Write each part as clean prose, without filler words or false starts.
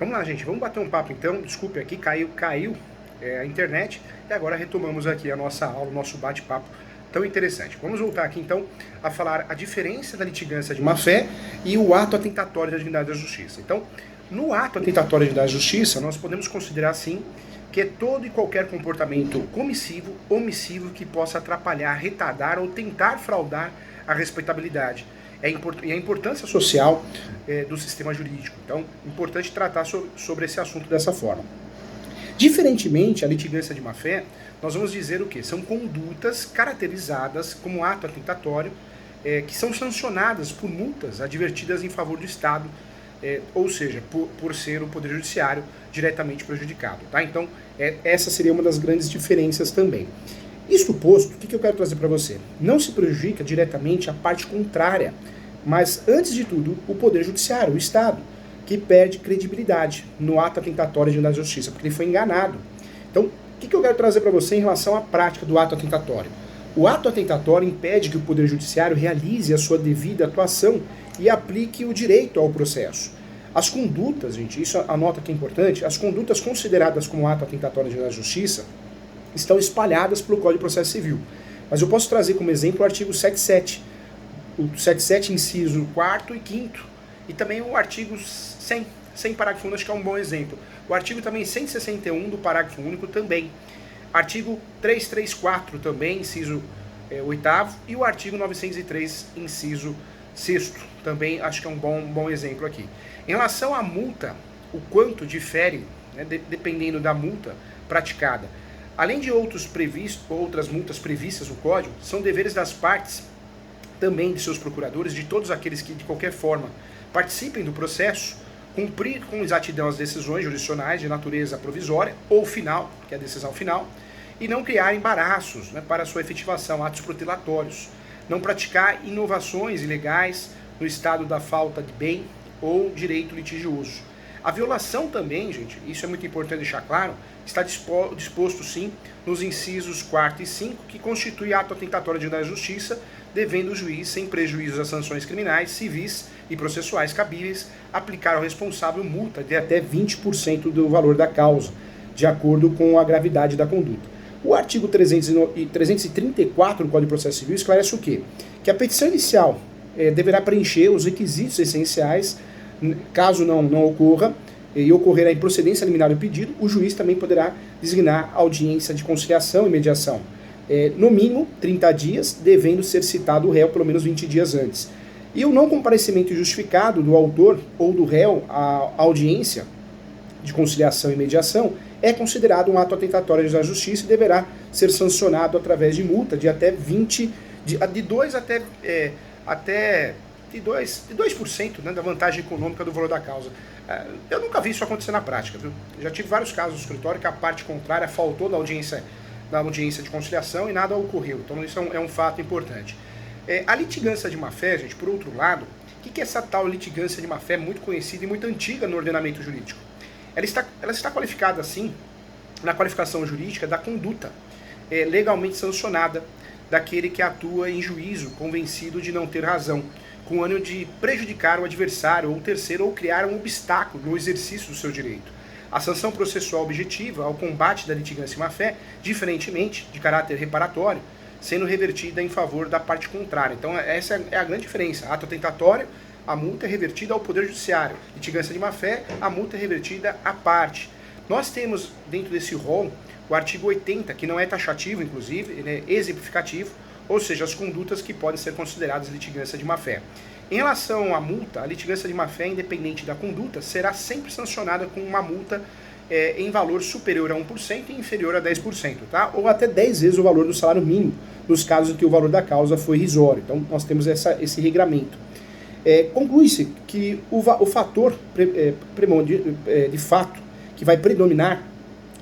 Vamos lá, gente, vamos bater um papo então. Desculpe aqui, caiu a internet e agora retomamos aqui a nossa aula, o nosso bate-papo tão interessante. Vamos voltar aqui então a falar a diferença da litigância de má-fé e o ato atentatório da dignidade da justiça. Então, no ato atentatório da dignidade da justiça, nós podemos considerar assim que é todo e qualquer comportamento comissivo, omissivo que possa atrapalhar, retardar ou tentar fraudar a respeitabilidade e a importância social do sistema jurídico. Então, importante tratar sobre esse assunto dessa forma. Diferentemente, a litigância de má-fé, nós vamos dizer o quê? São condutas caracterizadas como ato atentatório, que são sancionadas por multas advertidas em favor do Estado, ou seja, por ser o Poder Judiciário diretamente prejudicado. Tá? Então, essa seria uma das grandes diferenças também. Isto posto, o que eu quero trazer para você? Não se prejudica diretamente a parte contrária, mas, antes de tudo, o Poder Judiciário, o Estado, que perde credibilidade no ato atentatório da justiça, porque ele foi enganado. Então, o que eu quero trazer para você em relação à prática do ato atentatório? O ato atentatório impede que o Poder Judiciário realize a sua devida atuação e aplique o direito ao processo. As condutas, gente, isso anota que é importante, as condutas consideradas como ato atentatório da justiça estão espalhadas pelo Código de Processo Civil. Mas eu posso trazer como exemplo o artigo 77, o 77, inciso 4º e 5º, e também o artigo 100 parágrafo único, acho que é um bom exemplo. O artigo também 161 do parágrafo único também. Artigo 334 também, inciso 8º, e o artigo 903, inciso 6º, também acho que é um bom exemplo aqui. Em relação à multa, o quanto difere, né, dependendo da multa praticada. Além de outras multas previstas no Código, são deveres das partes, também de seus procuradores, de todos aqueles que de qualquer forma participem do processo, cumprir com exatidão as decisões jurisdicionais de natureza provisória ou final, que é a decisão final, e não criar embaraços, né, para sua efetivação, atos protelatórios, não praticar inovações ilegais no estado da falta de bem ou direito litigioso. A violação também, gente, isso é muito importante deixar claro, está disposto sim nos incisos 4º e 5º, que constitui ato atentatório da dignidade da justiça, devendo o juiz, sem prejuízo das sanções criminais, civis e processuais cabíveis, aplicar ao responsável multa de até 20% do valor da causa, de acordo com a gravidade da conduta. O artigo 334 do Código de Processo Civil esclarece o quê? Que a petição inicial deverá preencher os requisitos essenciais. Caso não ocorra, e ocorrer a improcedência liminar do pedido, o juiz também poderá designar audiência de conciliação e mediação. No mínimo 30 dias, devendo ser citado o réu pelo menos 20 dias antes. E o não comparecimento justificado do autor ou do réu à audiência de conciliação e mediação é considerado um ato atentatório da justiça e deverá ser sancionado através de multa de até 2% né, da vantagem econômica do valor da causa. Eu nunca vi isso acontecer na prática, viu? Já tive vários casos no escritório que a parte contrária faltou da audiência de conciliação e nada ocorreu. Então isso é um fato importante. A litigância de má-fé, gente, por outro lado, o que é essa tal litigância de má-fé muito conhecida e muito antiga no ordenamento jurídico? Ela está qualificada assim na qualificação jurídica da conduta legalmente sancionada daquele que atua em juízo convencido de não ter razão, com o ânimo de prejudicar o adversário ou o terceiro ou criar um obstáculo no exercício do seu direito. A sanção processual objetiva ao combate da litigância má-fé, diferentemente de caráter reparatório, sendo revertida em favor da parte contrária. Então essa é a grande diferença. Ato atentatório, a multa é revertida ao Poder Judiciário. Litigância de má-fé, a multa é revertida à parte. Nós temos dentro desse rol o artigo 80, que não é taxativo, inclusive, ele é exemplificativo, ou seja, as condutas que podem ser consideradas litigância de má-fé. Em relação à multa, a litigância de má-fé, independente da conduta, será sempre sancionada com uma multa em valor superior a 1% e inferior a 10%, tá? Ou até 10 vezes o valor do salário mínimo, nos casos em que o valor da causa foi irrisório. Então, nós temos esse regramento. Conclui-se que o fator de fato que vai predominar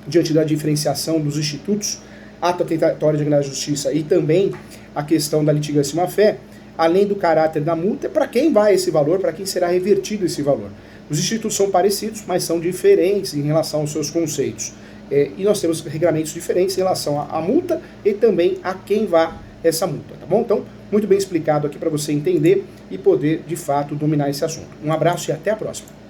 diante da diferenciação dos institutos, ato atentatório de dignidade da justiça e também a questão da litigância má-fé, além do caráter da multa, é para quem vai esse valor, para quem será revertido esse valor. Os institutos são parecidos, mas são diferentes em relação aos seus conceitos. E nós temos regramentos diferentes em relação à multa e também a quem vai essa multa, tá bom? Então, muito bem explicado aqui para você entender e poder, de fato, dominar esse assunto. Um abraço e até a próxima.